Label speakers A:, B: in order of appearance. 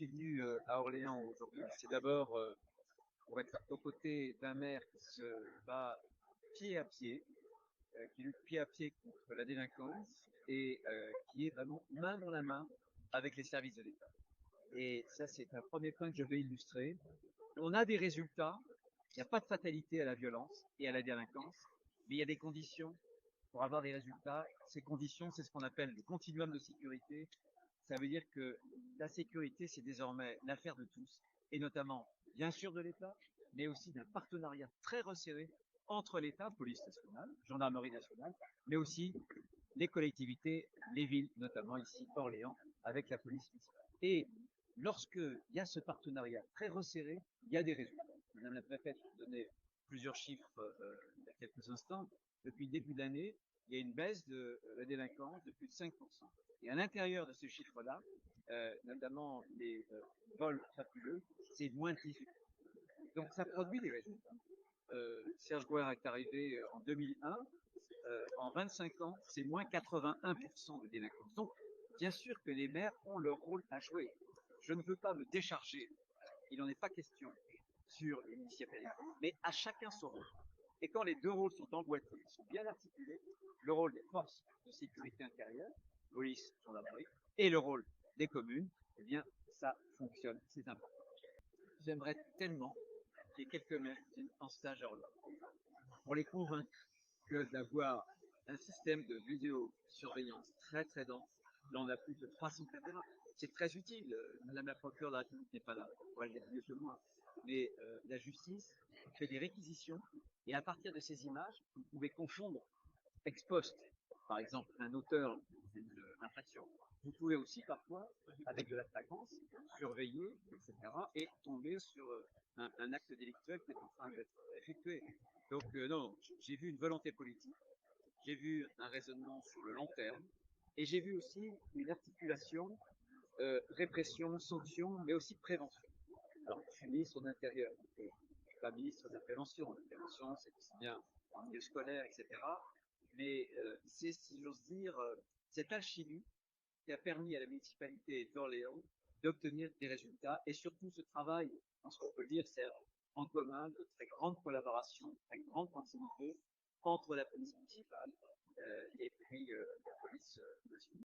A: suis venu à Orléans aujourd'hui, c'est d'abord pour être aux côtés d'un maire qui se bat pied à pied, qui lutte pied à pied contre la délinquance et qui est vraiment main dans la main avec les services de l'État. Et ça, c'est un premier point que je veux illustrer. On a des résultats, il n'y a pas de fatalité à la violence et à la délinquance, mais il y a des conditions pour avoir des résultats. Ces conditions, c'est ce qu'on appelle le continuum de sécurité. Ça veut dire que la sécurité, c'est désormais l'affaire de tous, et notamment, bien sûr, de l'État, mais aussi d'un partenariat très resserré entre l'État, police nationale, gendarmerie nationale, mais aussi les collectivités, les villes, notamment ici Orléans, avec la police municipale. Et lorsqu'il y a ce partenariat très resserré, il y a des résultats. Madame la préfète donnait plusieurs chiffres il y a quelques instants. Depuis le début de l'année, il y a une baisse de la délinquance de plus de 5%. Et à l'intérieur de ce chiffre-là, notamment les vols crapuleux, c'est moins de 18%. Donc ça produit des résultats. Serge Gouin est arrivé en 2001. En 25 ans, c'est moins 81% de délinquance. Donc, bien sûr que les maires ont leur rôle à jouer. Je ne veux pas me décharger, il n'en est pas question, sur les municipalités, mais à chacun son rôle. Et quand les deux rôles sont emboîtés, sont bien articulés, le rôle des forces de sécurité intérieure, police, gendarmerie, et le rôle des communes, eh bien, ça fonctionne, c'est important. J'aimerais tellement qu'il y ait quelques maires qui viennent en stage à Orléans pour les convaincre que d'avoir un système de vidéosurveillance très très dense. Là, on a plus de 300 caméras. C'est très utile. Madame la procureure de la République n'est pas là pour le dire mieux que moi. Mais la justice fait des réquisitions et à partir de ces images, vous pouvez confondre ex post, par exemple, un auteur d'une infraction. Vous pouvez aussi parfois, avec de la flagrance, surveiller, etc., et tomber sur un acte délictuel qui est en train d'être effectué. Donc non, j'ai vu une volonté politique, j'ai vu un raisonnement sur le long terme, et j'ai vu aussi une articulation répression, sanction, mais aussi prévention. Alors, je suis ministre de l'Intérieur, et je suis pas ministre de la prévention. La prévention, c'est aussi bien en milieu scolaire, etc. Mais c'est, si j'ose dire, cette alchimie qui a permis à la municipalité d'Orléans d'obtenir des résultats et surtout ce travail, ce qu'on peut dire, c'est en commun de très grande collaboration, très grande proximité entre la police municipale et puis la police nationale.